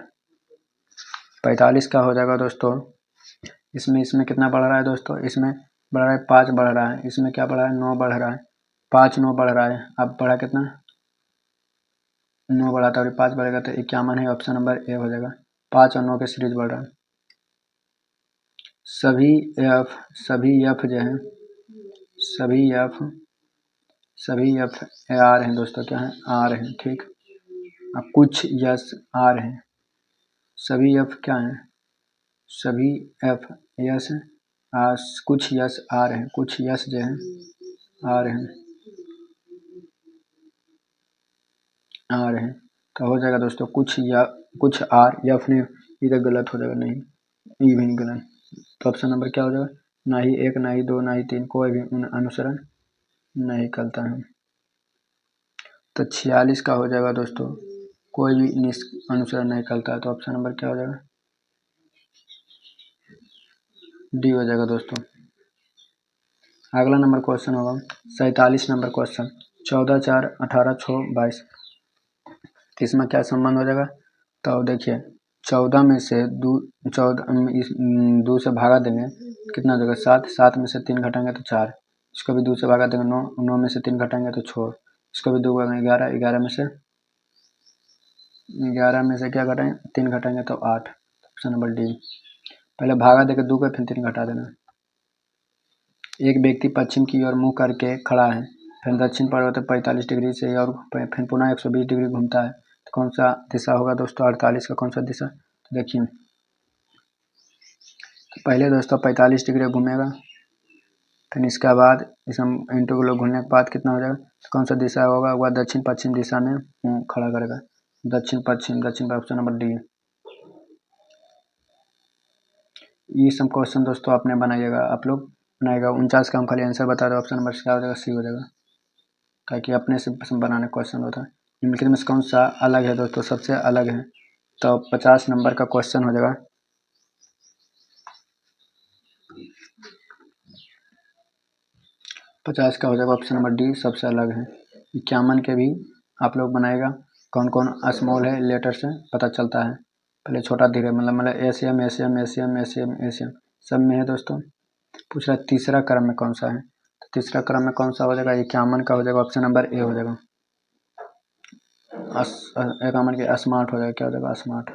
45 का हो जाएगा दोस्तों, इसमें कितना बढ़ रहा है दोस्तों, इसमें बढ़ रहा है 5 बढ़ रहा है, इसमें क्या बढ़ रहा है, 9 बढ़ रहा है, 5 9 बढ़ रहा है, अब बढ़ा कितना, 9 बढ़ा था और 5 बढ़ेगा तो 51 है, ऑप्शन नंबर ए हो जाएगा, 5 और 9 के सीरीज बढ़ रहा है। सभी एफ जो है, सभी एफ आर हैं दोस्तों, क्या है, आर हैं, ठीक, अब कुछ यस आर हैं, सभी एफ क्या हैं, सभी एफ यस कुछ यस आर हैं, कुछ यस जो है आर हैं, तो हो जाएगा दोस्तों कुछ आर, एफ ने इधर गलत हो जाएगा, नहीं, ई भी गलत, तो ऑप्शन नंबर क्या हो जाएगा, ना ही 1 ना ही 2 ना ही 3, कोई भी अनुसरण नहीं करता है। तो 46 का हो जाएगा दोस्तों, कोई भी अनुसरण नहीं करता है, तो ऑप्शन नंबर क्या हो जाएगा, डी हो जाएगा दोस्तों। अगला नंबर क्वेश्चन होगा 47 नंबर क्वेश्चन, 14 4 18 6 22, इसमें क्या संबंध हो जाएगा, तो देखिए 14 में से 2 से भागा देंगे कितना हो जाएगा, 7 में से 3 घटाएंगे तो 4, इसको भी 2 से भागा देंगे 9 में से 3 घटाएंगे तो 6, इसको भी 2 11 11 में से क्या घटाएंगे, 3 घटाएंगे तो 8, ऑप्शन नंबर डी। पहले भागा देकर 2 का फिर 3 घटा देना। एक व्यक्ति पश्चिम की ओर मुंह करके खड़ा है, फिर दक्षिण परिवर्तन 45 डिग्री से और फिर पुनः 120 डिग्री घूमता है, तो कौन सा दिशा होगा दोस्तों, 48 का कौन सा दिशा, तो देखिए पहले दोस्तों 45 डिग्री घूमेगा, फिर इसके बाद इस हम इंटू को घूमने के बाद कितना हो जाएगा, तो कौन सा दिशा होगा, वह दक्षिण पश्चिम दिशा में मुँह खड़ा करेगा, दक्षिण पश्चिम ऑप्शन नंबर डी। ये सब क्वेश्चन दोस्तों आपने बनाइएगा, आप लोग बनाएगा, 49 का हम खाली आंसर बता दो, ऑप्शन नंबर क्या हो जाएगा, सी हो जाएगा, क्या कि अपने से बनाने क्वेश्चन होता है। निम्नलिखित में से कौन सा अलग है दोस्तों, सबसे अलग है, तो 50 नंबर का क्वेश्चन हो जाएगा, 50 का हो जाएगा ऑप्शन नंबर डी सबसे अलग है। 51 के भी आप लोग बनाएगा, कौन कौन स्मॉल है लेटर से पता चलता है। पहले छोटा धीरे मतलब एशियम एशियम एशियम एशियम एशियम सब में है दोस्तों। पूछ रहा है तीसरा क्रम में कौन सा है, तो तीसरा क्रम में कौन सा हो जाएगा, 51 का हो जाएगा ऑप्शन नंबर ए हो जाएगा। 51 के स्मार्ट हो जाएगा, क्या हो जाएगा स्मार्ट।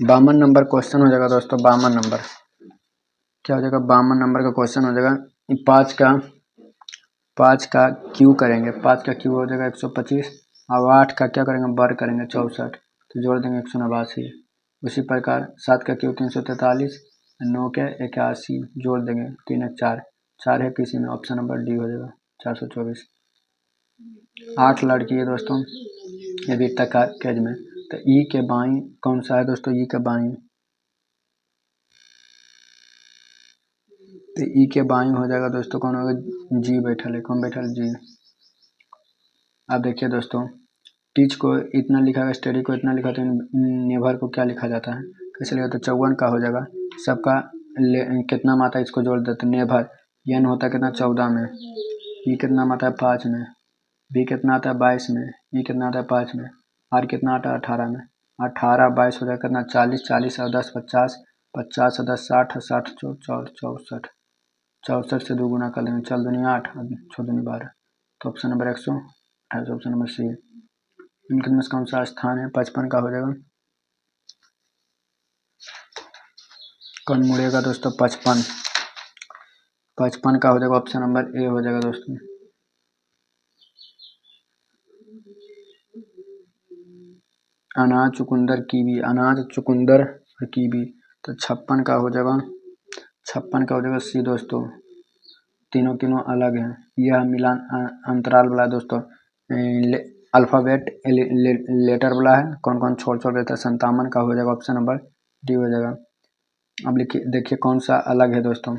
52 नंबर क्वेश्चन हो जाएगा दोस्तों। 52 नंबर क्या हो जाएगा, 52 नंबर का क्वेश्चन हो जाएगा। 5 का क्यू करेंगे, 5 का क्यू हो जाएगा 125 और 8 का क्या करेंगे बर करेंगे 64, तो जोड़ देंगे 189। उसी प्रकार 7 का क्यू 343, 9 के 81 जोड़ देंगे 3 1 4, 4 है किसी में, ऑप्शन नंबर डी हो जाएगा 424। 8 लड़की है दोस्तों अभी तक केज में, तो ई के बाई कौन सा है दोस्तों, ई के बाई, तो ई के बाई हो जाएगा दोस्तों कौन होगा, जी बैठल है, कौन बैठल जी। अब देखिए दोस्तों टीच को इतना लिखा है, स्टडी को इतना लिखा, तो नेभर को क्या लिखा जाता है, कैसे लिखा, तो 54 का हो जाएगा। सबका कितना मात्रा इसको जोड़ देते, नेभर एन होता है कितना 14 में, ई कितना आता है 5 में, बी कितना आता है 22 में, ई कितना आता है 5 में, आर कितना आता है 18 में, 18 22 हो जाएगा कितना 40, 40 और 10 50, 50 और 10 60, 60 64, 64 से 2 गुना कर लेंगे, चल दुनिया 8 और 6 दुनिया 12, तो option number 128 option number C. इनके में कौन सा स्थान है, 55 का हो जाएगा, कौन मुड़ेगा दोस्तों 55, 55 का हो जाएगा ऑप्शन नंबर ए हो जाएगा दोस्तों। अनाज चुकंदर कीवी, अनाज चुकंदर और कीवी, तो 56 का हो जाएगा, 56 का हो जाएगा सी दोस्तों। तीनों तीनों अलग हैं, यह मिलान अंतराल वाला दोस्तों, अल्फ़ाबेट लेटर वाला है, कौन कौन छोड़ छोड़ देता है, 57 का हो जाएगा ऑप्शन नंबर डी हो जाएगा। अब लिखिए देखिए कौन सा अलग है दोस्तों,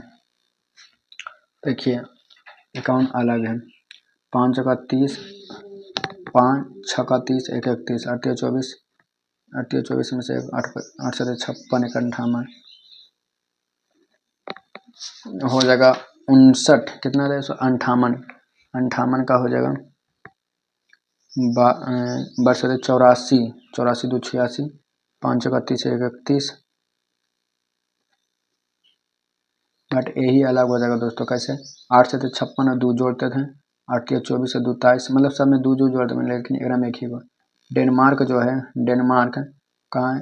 देखिए कौन अलग है, 5 का 30, 5 6 का 30, 1 31, 8 24, 8 24 में से 8 8 से 56 1 58 हो जाएगा 59, कितना है 58, 58 का हो जाएगा वर्ष 84, 84 2 86, 5 का 30 1 31, बट यही अलग हो जाएगा दोस्तों, कैसे 8 से 56 और 2 जोड़ते थे, 8 या 24 से 2 23, मतलब सब में 2 जोड़ते हैं, लेकिन एक में एक ही को। डेनमार्क जो है, डेनमार्क कहाँ है,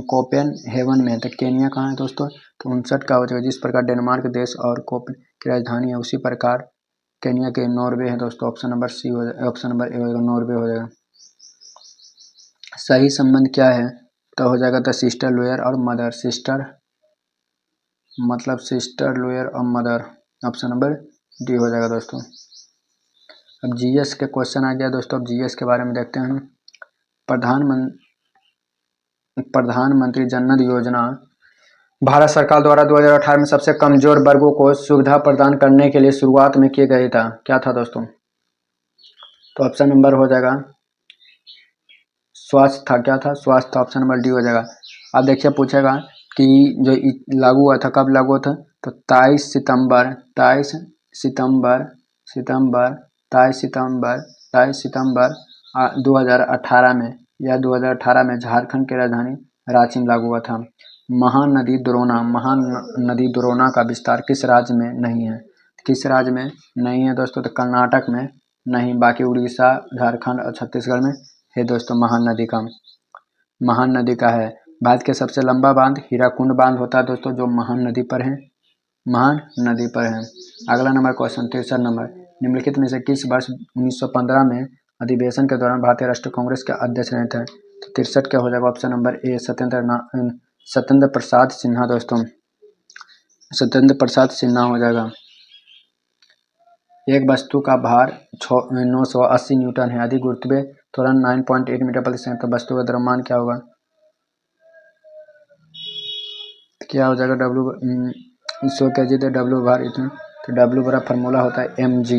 कोपेन हेवन में है, तो केनिया कहाँ है दोस्तों, तो 59 का हो जाएगा। जिस प्रकार डेनमार्क देश और कोपेन की राजधानी है, उसी प्रकार केनिया के नॉर्वे है दोस्तों, ऑप्शन नंबर सी हो जाएगा, ऑप्शन नंबर ए हो जाएगा, नॉर्वे हो जाएगा। सही संबंध क्या है, तो हो जाएगा द सिस्टर लोअर और मदर, सिस्टर मतलब सिस्टर लोअर और मदर, ऑप्शन नंबर डी हो जाएगा दोस्तों। अब जीएस के क्वेश्चन आ गया दोस्तों, अब जीएस के बारे में देखते हैं। प्रधानमंत्री जन धन योजना भारत सरकार द्वारा 2018 में सबसे कमजोर वर्गों को सुविधा प्रदान करने के लिए शुरुआत में किया गया था, क्या था दोस्तों, तो ऑप्शन नंबर हो जाएगा स्वास्थ्य था, क्या था स्वास्थ्य, ऑप्शन नंबर डी हो जाएगा। अब देखिए पूछेगा कि जो लागू हुआ था, कब लागू हुआ था, तो 23 सितंबर 23 सितंबर सितंबर 23 सितंबर 23 सितंबर 2018 में, या 2018 में झारखंड की राजधानी रांची में लागू हुआ था। महानदी द्रोणा का विस्तार किस राज्य में नहीं है, किस राज्य में नहीं है दोस्तों, तो कर्नाटक में नहीं, बाकी उड़ीसा झारखंड और छत्तीसगढ़ में है दोस्तों। महान नदी का है। भारत के सबसे लंबा बांध हीराकुंड बांध होता है दोस्तों, जो महान नदी पर है, महान नदी पर है। अगला नंबर क्वेश्चन 63 नंबर, निम्नलिखित में से किस वर्ष 1915 में अधिवेशन के दौरान भारतीय राष्ट्रीय कांग्रेस के अध्यक्ष रहे थे, तो 63 क्या हो जाएगा option number A Satyendra Prasad Sinha दोस्तों, सत्येंद्र प्रसाद सिन्हा हो जाएगा। एक वस्तु का भार 980 न्यूटन है, यदि गुरुत्वीय त्वरण 9.8 मीटर प्रति सेकंड, तो वस्तु का द्रव्यमान क्या होगा, क्या हो जाएगा W 100 kg, तो W भार इतना, तो W बड़ा फार्मूला होता है mg,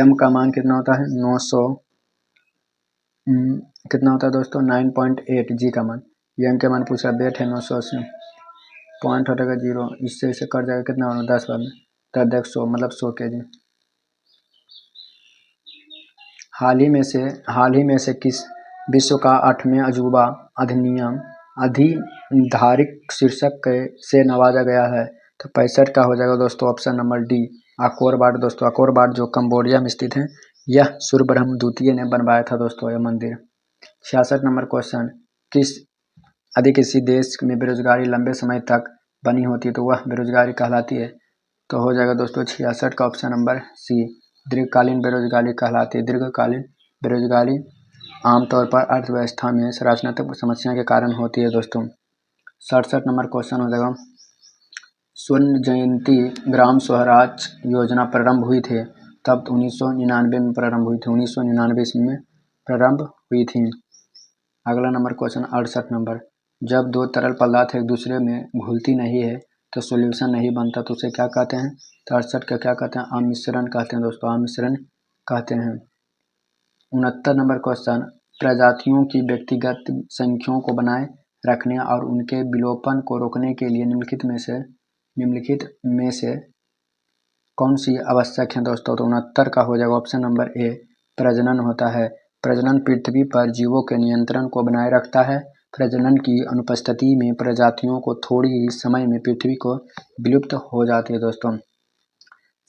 m का मान कितना होता है 900, कितना होता है दोस्तों 9.8, g का मान, m के मान पूछा वेट है 980, पॉइंट हो जाएगा 0, इससे इसे कट जाएगा कितना होगा 10 में 100 मतलब 100 kg। हाल ही में से किस विश्व का 8वें अजूबा अधिनियम अधिधारिक शीर्षक से नवाजा गया है? तो 65 का हो जाएगा दोस्तों ऑप्शन नंबर डी, अकोर वाट। दोस्तों अकोर वाट जो कंबोडिया में स्थित है, यह सूर्यब्रह्म द्वितीय ने बनवाया था दोस्तों यह मंदिर। 66 नंबर क्वेश्चन, यदि किसी देश में बेरोजगारी लंबे समय तक बनी होती है तो वह बेरोजगारी कहलाती है? तो हो जाएगा दोस्तों 66 का ऑप्शन नंबर सी, दीर्घकालीन बेरोजगारी कहलाती है। दीर्घकालीन बेरोजगारी आमतौर पर अर्थव्यवस्था में राजनीतिक समस्या के कारण होती है दोस्तों। 67 नंबर क्वेश्चन हो जाएगा, स्वर्ण जयंती ग्राम स्वराज योजना प्रारंभ हुई थी तब 1999 में प्रारंभ हुई थी, 1999 ईस्वी में प्रारंभ हुई थी। अगला नंबर क्वेश्चन 68 नंबर, जब दो तरल पदार्थ एक दूसरे में घुलती नहीं है तो सॉल्यूशन नहीं बनता तो उसे क्या कहते हैं? तो 68 का क्या कहते हैं? आमिश्रण कहते हैं दोस्तों, आमिश्रण कहते हैं। 69 नंबर क्वेश्चन, प्रजातियों की व्यक्तिगत संख्याओं को बनाए रखने और उनके विलोपन को रोकने के लिए निम्नलिखित में से कौन सी आवश्यक है दोस्तों? तो 69 का हो जाएगा ऑप्शन नंबर ए, प्रजनन होता है। प्रजनन पृथ्वी पर जीवों के नियंत्रण को बनाए रखता है। प्रजनन की अनुपस्थिति में प्रजातियों को थोड़ी ही समय में पृथ्वी को विलुप्त हो जाती है दोस्तों।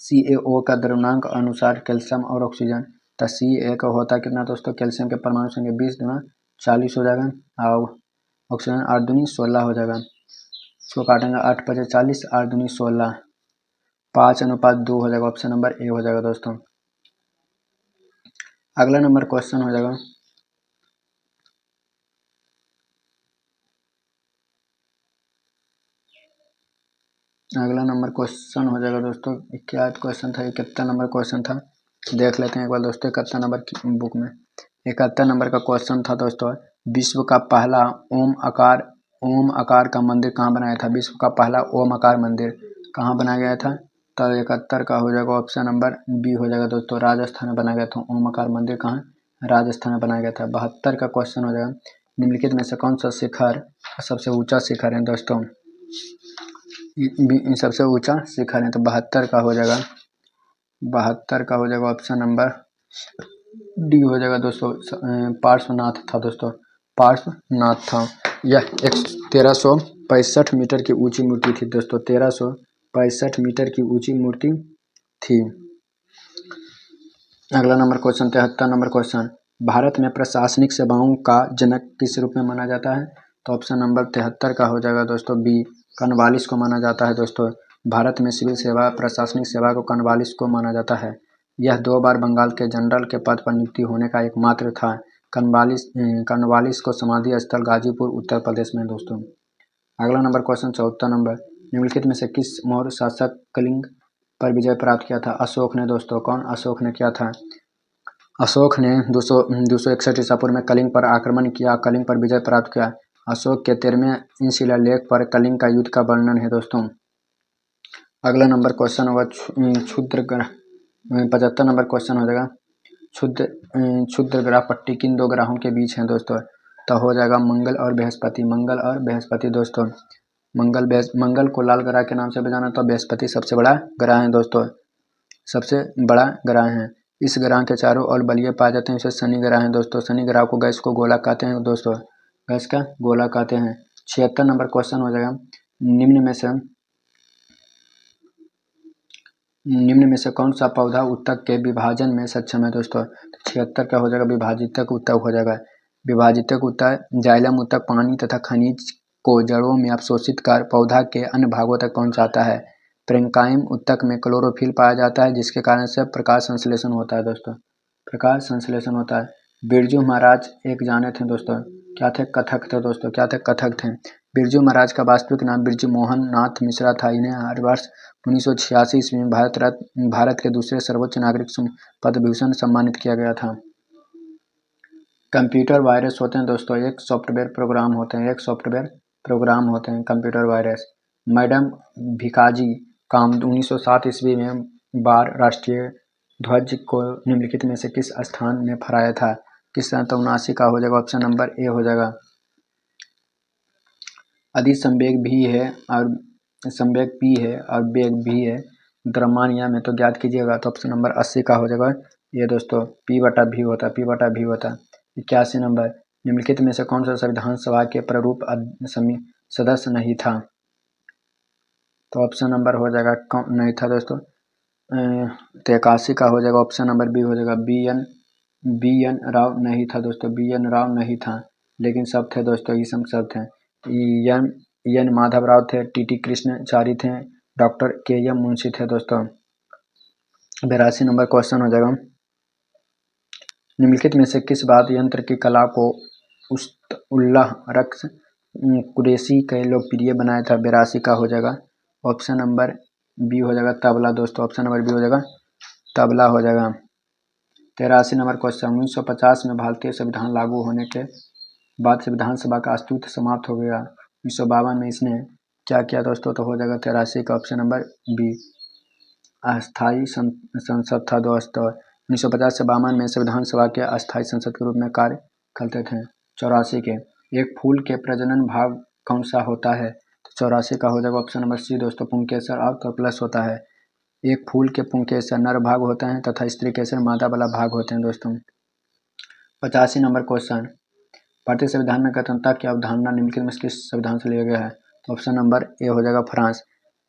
CaO का द्रव्यमान अनुसार कैल्शियम और ऑक्सीजन, तो Ca का होता है कितना दोस्तों? कैल्शियम के परमाणु संख्या 20 गुना 40 हो जाएगा और ऑक्सीजन 8 दूनी 16 हो जाएगा। इसको काटेंगे 8 × 5 = 40, 8 दूनी 16, 5:2 हो जाएगा, ऑप्शन नंबर ए हो जाएगा दोस्तों। अगला नंबर क्वेश्चन हो जाएगा, दोस्तों क्या क्वेश्चन था, 71 नंबर क्वेश्चन था, देख लेते हैं एक बार दोस्तों 71 नंबर की बुक में। 71 नंबर का क्वेश्चन था दोस्तों, विश्व का पहला ओम आकार का मंदिर कहाँ बनाया था? विश्व का पहला ओम आकार मंदिर कहाँ बनाया गया था? तो 71 का हो जाएगा ऑप्शन नंबर बी हो जाएगा दोस्तों, राजस्थान में बनाया गया था। ओम आकार मंदिर कहाँ? राजस्थान में बनाया गया था। 72 का क्वेश्चन हो जाएगा, निम्नलिखित में से कौन सा शिखर सबसे ऊंचा शिखर है दोस्तों? सबसे ऊंचा शिखर है, तो 72 का हो जाएगा, 72 का हो जाएगा ऑप्शन नंबर डी हो जाएगा दोस्तों, पार्श्वनाथ था दोस्तों, पार्श्वनाथ था। यह 1365 मीटर की ऊंची मूर्ति थी दोस्तों, 1365 मीटर की ऊंची मूर्ति थी। अगला number question 73 number question, Bharat में प्रशासनिक सेवाओं का जनक किस रूप में माना जाता है? तो ऑप्शन नंबर 73 का हो जाएगा दोस्तों बी, कॉर्नवालिस को माना जाता है दोस्तों। भारत में सिविल सेवा प्रशासनिक सेवा को कॉर्नवालिस को माना जाता है। यह 2 बार बंगाल के जनरल के पद पर नियुक्ति होने का एकमात्र था। कॉर्नवालिस को समाधि स्थल गाजीपुर उत्तर प्रदेश में दोस्तों। अगला नंबर क्वेश्चन 74 नंबर, निम्नलिखित में से किस मौर्य शासक कलिंग पर विजय प्राप्त किया था? अशोक ने दोस्तों, कौन? अशोक ने किया था। अशोक ने 261 ईसा पूर्व में कलिंग पर आक्रमण किया, कलिंग पर विजय प्राप्त किया। अशोक के 13वें शिलालेख पर कलिंग का युद्ध का वर्णन है दोस्तों। अगला नंबर क्वेश्चन होगा क्षुद्र ग्रह, 75 नंबर क्वेश्चन हो जाएगा, क्षुद्र ग्रह पट्टी किन 2 ग्रहों के बीच है दोस्तों? तो हो जाएगा मंगल और बृहस्पति, मंगल और बृहस्पति दोस्तों। मंगल को लाल ग्रह के नाम से भी जाना, तो बृहस्पति सबसे बड़ा ग्रह है दोस्तों, सबसे बड़ा ग्रह है। इस ग्रह के चारों ओर बलिए पाए जाते हैं, इसे शनि ग्रह है दोस्तों। शनि ग्रह को गैस को गोला कहते हैं दोस्तों, गैस का गोला कहते हैं। 76 नंबर क्वेश्चन हो जाएगा, निम्न में से कौन सा पौधा ऊतक के विभाजन में सक्षम है दोस्तों? 76 का हो जाएगा विभाजितक ऊतक हो जाएगा। विभाजितक ऊतक जाइलम ऊतक पानी तथा खनिज को जड़ों में अवशोषित कर पौधा के अन्य भागों तक पहुंचाता है। पेरेन्काइम ऊतक में क्लोरोफिल पाया जाता है, जिसके कारण से प्रकाश संश्लेषण होता है दोस्तों, प्रकाश संश्लेषण होता है। बिरजू महाराज एक जाने थे दोस्तों, क्या थे? कथक थे दोस्तों, क्या थे? कथक थे। बिरजू महाराज का वास्तविक नाम बिरजू मोहन नाथ मिश्रा था। इन्हें हर वर्ष 1986 ईस्वी में भारत के दूसरे सर्वोच्च नागरिक पद्म भूषण सम्मानित किया गया था। कंप्यूटर वायरस होते हैं दोस्तों, एक सॉफ्टवेयर प्रोग्राम होते हैं, कंप्यूटर वायरस। मैडम भिकाजी काम 1907 ईस्वी में बार राष्ट्रीय ध्वज को निम्नलिखित में से किस स्थान में फहराया था? किस स्थान? तो 79 का हो जाएगा, ऑप्शन नंबर ए हो जाएगा। अधिसंवेग भी है और संवेग पी है और वेग भी है द्रव्यमान में, तो ज्ञात कीजिएगा। तो ऑप्शन नंबर 80 का हो जाएगा ये दोस्तों, P बटा भी होता है, P बटा भी होता है। 81 नंबर, निम्नलिखित में से कौन सा संविधान सभा के प्रारूप सदस्य नहीं था? तो ऑप्शन नंबर हो जाएगा कौन नहीं था दोस्तों, 81 का हो जाएगा ऑप्शन नंबर बी हो जाएगा, बी एन राव नहीं था दोस्तों, बी एन राव नहीं था, लेकिन सब थे दोस्तों, ये सब थे। एन माधव राव थे, टी कृष्णचारी थे, डॉक्टर के एम मुंशी थे दोस्तों। 82 नंबर क्वेश्चन हो जाएगा, निम्नलिखित में से किस वाद्य यंत्र की कला को उस्ताउल्लाह रक्स कुरैशी के लोकप्रिय बनाया था? 82 का हो जाएगा ऑप्शन नंबर बी हो जाएगा तबला दोस्तों, ऑप्शन नंबर बी हो जाएगा तबला हो जाएगा। 83 नंबर क्वेश्चन, 1950 में भारतीय संविधान लागू होने के बाद संविधान सभा का अस्तित्व समाप्त हो गया। 1952 में इसने क्या किया दोस्तों? तो हो जाएगा 83 का ऑप्शन नंबर बी, अस्थायी संसद था दोस्तों। 1950 से 52 में संविधान सभा के अस्थायी संसद के रूप में कार्य करते थे। 84 के, एक फूल के प्रजनन भाग कौन सा होता है? तो 84 का हो जाएगा ऑप्शन नंबर सी दोस्तों, पुंकेसर और कपलस होता है। एक फूल के पुंकेसर नर भाग होते हैं तथा स्त्री केसर मादा वाला भाग होते हैं दोस्तों। 85 नंबर क्वेश्चन, भारतीय संविधान में गणतंत्र की अवधारणा निम्नलिखित में किस संविधान से लिया गया है? तो ऑप्शन नंबर ए हो जाएगा फ्रांस।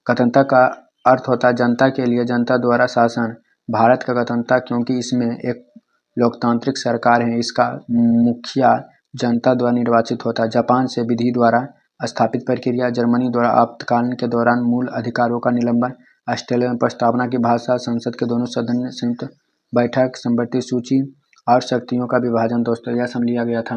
गणतंत्र का अर्थ होता है जनता के लिए जनता द्वारा शासन। भारत का गणतंत्र क्योंकि इसमें एक लोकतांत्रिक सरकार है, इसका मुखिया जनता द्वारा निर्वाचित होता है। जापान से विधि द्वारा स्थापित प्रक्रिया, जर्मनी द्वारा आपातकाल के दौरान मूल अधिकारों का निलंबन, ऑस्ट्रेलिया में प्रस्तावना की भाषा, संसद के दोनों सदन संयुक्त बैठक, संवृत्ति सूची और शक्तियों का विभाजन दोस्तों, यह सब लिया गया था।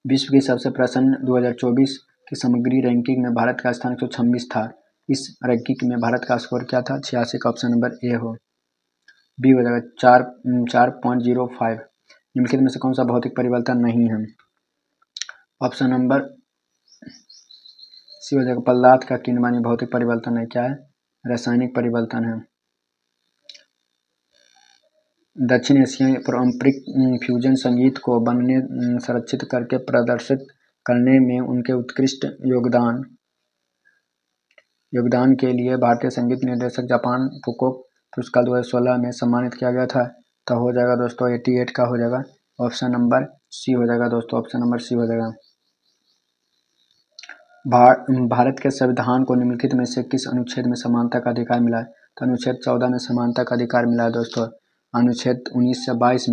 विश्व की सबसे प्रसन्न 2024 की समग्री रैंकिंग में भारत का स्थान 126 था। इस रैंकिंग में भारत का स्कोर क्या था? 86 का ऑप्शन नंबर ए हो, बी हो जाएगा 4.05। निम्नलिखित में से कौन सा भौतिक परिवर्तन नहीं है? ऑप्शन नंबर सी हो जाएगा पदार्थ का किण्वन भौतिक परिवर्तन है, क्या है? रासायनिक परिवर्तन है। दक्षिण एशियाई पारंपरिक फ्यूजन संगीत को बनने, संरक्षित करके प्रदर्शित करने में उनके उत्कृष्ट योगदान के लिए भारतीय संगीत निर्देशक जापान फुकोक पुरस्कार 2016 में सम्मानित किया गया था। तो हो जाएगा दोस्तों 88 का हो जाएगा ऑप्शन नंबर सी हो जाएगा दोस्तों, ऑप्शन नंबर सी हो जाएगा। भारत के संविधान को निम्नलिखित में से किस अनुच्छेद में समानता का अधिकार मिला है? तो अनुच्छेद 14 में समानता का अधिकार मिला है दोस्तों। अनुच्छेद 19 से 22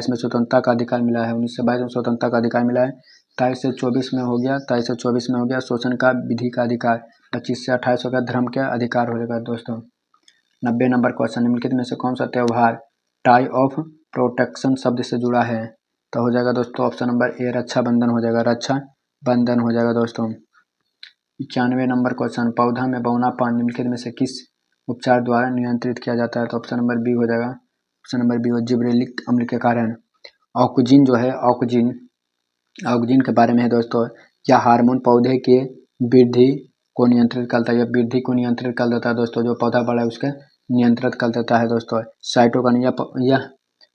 में स्वतंत्रता का अधिकार मिला है, 19 से 22 में स्वतंत्रता का अधिकार मिला है। 23 से 24 में हो गया, 23 से 24 में हो गया शोषण का विधि का अधिकार। 25 से 28 हो गया धर्म का अधिकार हो जाएगा दोस्तों। 90 नंबर क्वेश्चन, निम्नलिखित में से कौन सा त्यौहार टाई ऑफ प्रोटेक्शन शब्द से जुड़ा है? तो हो जाएगा दोस्तों ऑप्शन नंबर ए रक्षाबंधन हो जाएगा, रक्षाबंधन हो जाएगा दोस्तों। 91 नंबर क्वेश्चन, पौधा में बौनापन निम्नलिखित में से किस उपचार द्वारा नियंत्रित किया जाता है? तो ऑप्शन नंबर बी हो जाएगा, ऑप्शन नंबर बी हो जिब्रेलिक अम्ल के कारण। ऑक्जिन जो है, ऑक्जिन के बारे में है दोस्तों, यह हार्मोन पौधे के वृद्धि को नियंत्रित करता है, यह वृद्धि को नियंत्रित कर देता है दोस्तों, जो पौधा बड़ा है उसके नियंत्रित कर देता है दोस्तों। साइटोकिन यह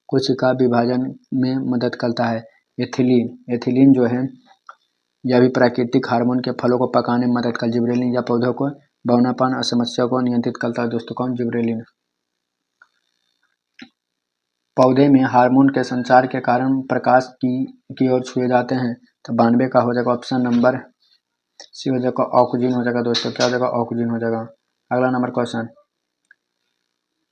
कोशिका विभाजन में मदद करता है। एथिलीन जो है यह भी प्राकृतिक हार्मोन के फलों को पकाने में मदद कर। जिब्रेलिन या पौधों को बौनापन और समस्या को नियंत्रित करता है दोस्तों, कौन? जिब्रेलिन। पौधे में हार्मोन के संचार के कारण प्रकाश की ओर छुए जाते हैं। तो 92 का हो जाएगा ऑप्शन नंबर सी हो जाएगा ऑक्जिन हो जाएगा दोस्तों, क्या हो जाएगा? ऑक्जिन हो जाएगा। अगला नंबर क्वेश्चन,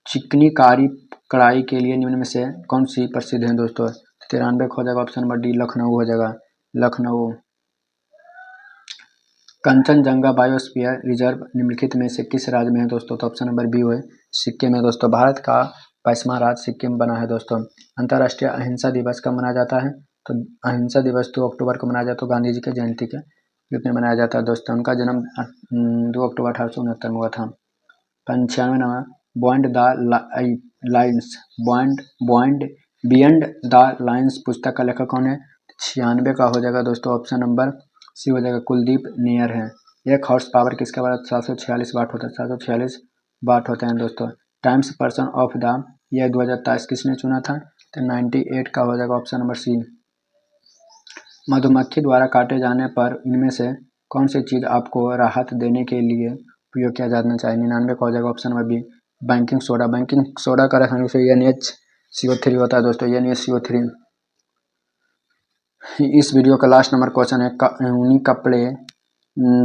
चिकनी कारी कढ़ाई के लिए निम्न में से कौन सी प्रसिद्ध है दोस्तों? 93 हो जाएगा ऑप्शन नंबर डी, लखनऊ हो जाएगा, लखनऊ। कंचनजंगा बायोस्फीयर रिजर्व निम्नलिखित में से किस राज्य में है दोस्तों? तो ऑप्शन नंबर बी है सिक्किम में दोस्तों। भारत का 22वां राज्य सिक्किम बना है दोस्तों। अंतर्राष्ट्रीय अहिंसा दिवस कब मनाया जाता है? तो अहिंसा दिवस 2 अक्टूबर को मनाया जाता है, गांधी जी की जयंती के रूप में मनाया जाता है दोस्तों। उनका जन्म 2 अक्टूबर 1869 में हुआ था। 95 नंबर, बियॉन्ड द लाइन्स पुस्तक का लेखक कौन है? 96 का हो जाएगा दोस्तों, ऑप्शन नंबर सी हो जाएगा कुलदीप नैयर है। एक हॉर्स पावर किसके बाद 746 वाट होता है? 746 वाट होते हैं दोस्तों। Times person of the year 2023 किसने चुना था? तो 98 का हो जाएगा ऑप्शन नंबर सी। मधुमक्खी द्वारा काटे जाने पर इनमें से कौन सी चीज़ आपको राहत देने के लिए उपयोग किया जाना चाहिए? 99 का हो जाएगा option number B, baking soda. Baking soda का रसायनिक सूत्र NaCO3 होता है दोस्तों, NaCO3। इस वीडियो का लास्ट नंबर क्वेश्चन है, ऊनी कपड़े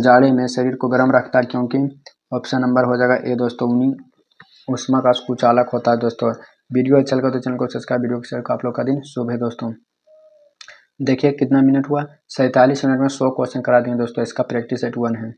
जाड़े में शरीर को गर्म रखता है क्योंकि? ऑप्शन नंबर हो जाएगा ए दोस्तों, ऊनी ऊष्मा का कुचालक होता है दोस्तों। वीडियो अच्छा लगा तो चैनल को सब्सक्राइब, वीडियो को शेयर कर। आप लोग का दिन शुभ है दोस्तों। देखिए कितना मिनट हुआ, 47 मिनट में 100 क्वेश्चन करा दिए दोस्तों। इसका प्रैक्टिस सेट 1 है।